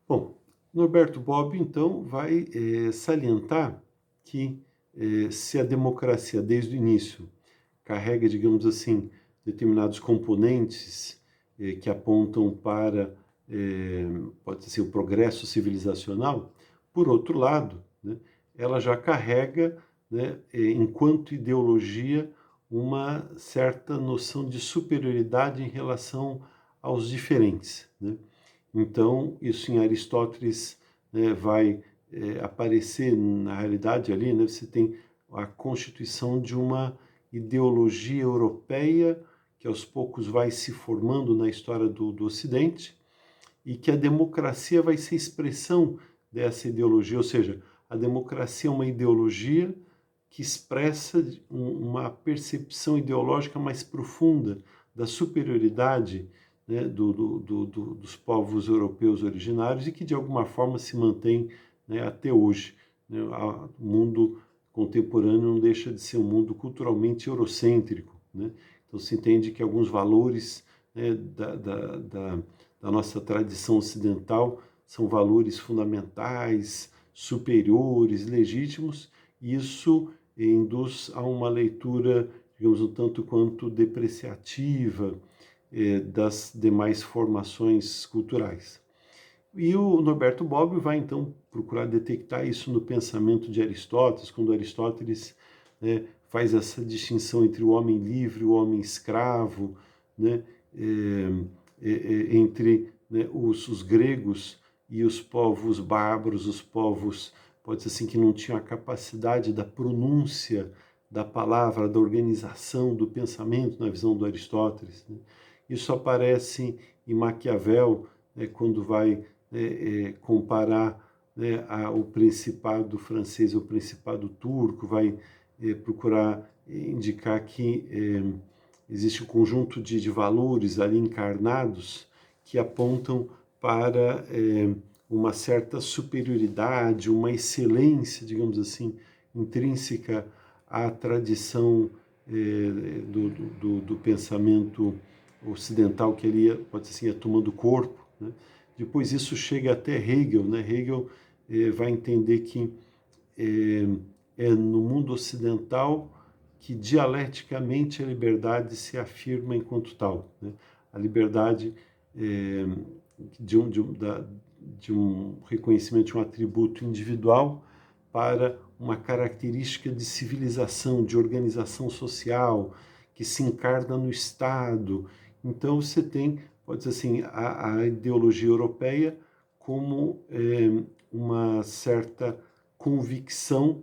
Bom, Norberto Bobbio, então, vai salientar que se a democracia, desde o início, carrega, digamos assim, determinados componentes que apontam para, pode ser, o progresso civilizacional, por outro lado, né, ela já carrega, né, enquanto ideologia, uma certa noção de superioridade em relação aos diferentes, né? Então, isso em Aristóteles, né, vai aparecer na realidade ali, né, você tem a constituição de uma ideologia europeia que aos poucos vai se formando na história do Ocidente e que a democracia vai ser expressão dessa ideologia, ou seja, a democracia é uma ideologia que expressa uma percepção ideológica mais profunda da superioridade, né, dos povos europeus originários e que de alguma forma se mantém, né, até hoje. Né? O mundo contemporâneo não deixa de ser um mundo culturalmente eurocêntrico. Né? Então se entende que alguns valores, né, da nossa tradição ocidental são valores fundamentais, superiores, legítimos, e isso induz a uma leitura, digamos, um tanto quanto depreciativa das demais formações culturais. E o Norberto Bobbio vai, então, procurar detectar isso no pensamento de Aristóteles, quando Aristóteles, né, faz essa distinção entre o homem livre e o homem escravo, né, entre, né, os gregos e os povos bárbaros, os povos, pode ser assim, que não tinham a capacidade da pronúncia da palavra, da organização do pensamento na visão do Aristóteles. Né? Isso aparece em Maquiavel, né, quando vai comparar, né, o principado francês ao principado turco, vai procurar indicar que existe um conjunto de valores ali encarnados que apontam para uma certa superioridade, uma excelência, digamos assim, intrínseca à tradição do pensamento ocidental que ele ia, pode ser assim, ia tomando corpo, né? Depois isso chega até Hegel, né? Hegel vai entender que é no mundo ocidental que dialeticamente a liberdade se afirma enquanto tal, né? A liberdade de um reconhecimento de um atributo individual para uma característica de civilização, de organização social, que se encarna no Estado. Então você tem, pode ser assim, a ideologia europeia como uma certa convicção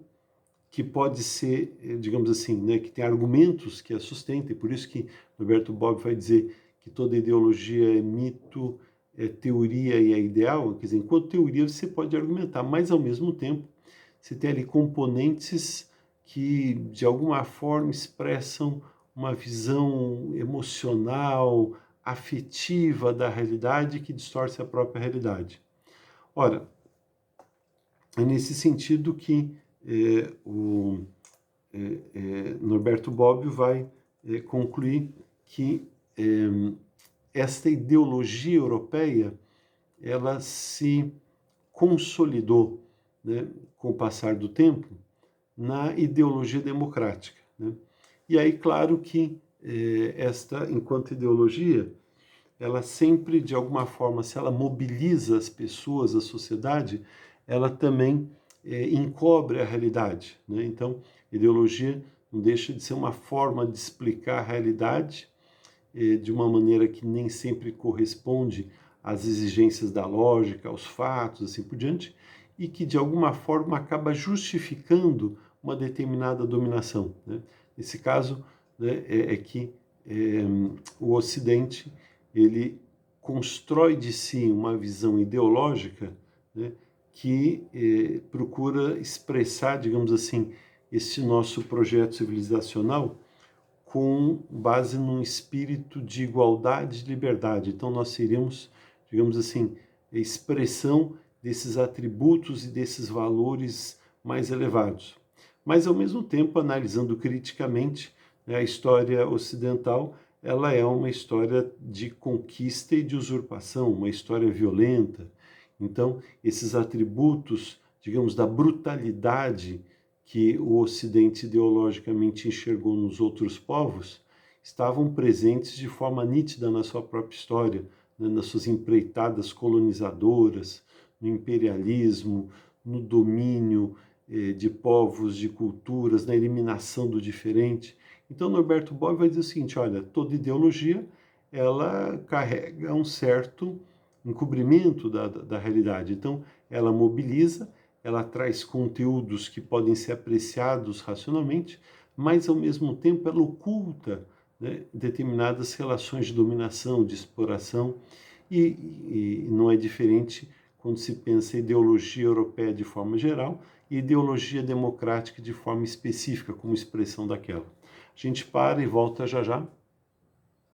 que pode ser, digamos assim, né, que tem argumentos que a sustentem, por isso que Roberto Bobbio vai dizer que toda ideologia é mito, é teoria e é ideal. Quer dizer, enquanto teoria você pode argumentar, mas ao mesmo tempo você tem ali componentes que de alguma forma expressam uma visão emocional, afetiva da realidade que distorce a própria realidade. Ora, é nesse sentido que o Norberto Bobbio vai concluir que esta ideologia europeia ela se consolidou, né, com o passar do tempo na ideologia democrática, né? E aí, claro que esta, enquanto ideologia, ela sempre, de alguma forma, se ela mobiliza as pessoas, a sociedade, ela também encobre a realidade, né? Então, ideologia não deixa de ser uma forma de explicar a realidade de uma maneira que nem sempre corresponde às exigências da lógica, aos fatos, assim por diante, e que de alguma forma acaba justificando uma determinada dominação, né? Nesse caso, né, que o Ocidente ele constrói de si uma visão ideológica, né, que procura expressar, digamos assim, esse nosso projeto civilizacional com base num espírito de igualdade e de liberdade. Então nós seríamos, digamos assim, a expressão desses atributos e desses valores mais elevados. Mas ao mesmo tempo, analisando criticamente, né, a história ocidental, ela é uma história de conquista e de usurpação, uma história violenta. Então, esses atributos, digamos, da brutalidade que o Ocidente ideologicamente enxergou nos outros povos, estavam presentes de forma nítida na sua própria história, né, nas suas empreitadas colonizadoras, no imperialismo, no domínio de povos, de culturas, na eliminação do diferente. Então, Norberto Bobbio vai dizer o seguinte, olha, toda ideologia, ela carrega um certo encobrimento da realidade. Então, ela mobiliza, ela traz conteúdos que podem ser apreciados racionalmente, mas, ao mesmo tempo, ela oculta, né, determinadas relações de dominação, de exploração, e não é diferente quando se pensa em ideologia europeia de forma geral e ideologia democrática de forma específica, como expressão daquela. A gente para e volta já já.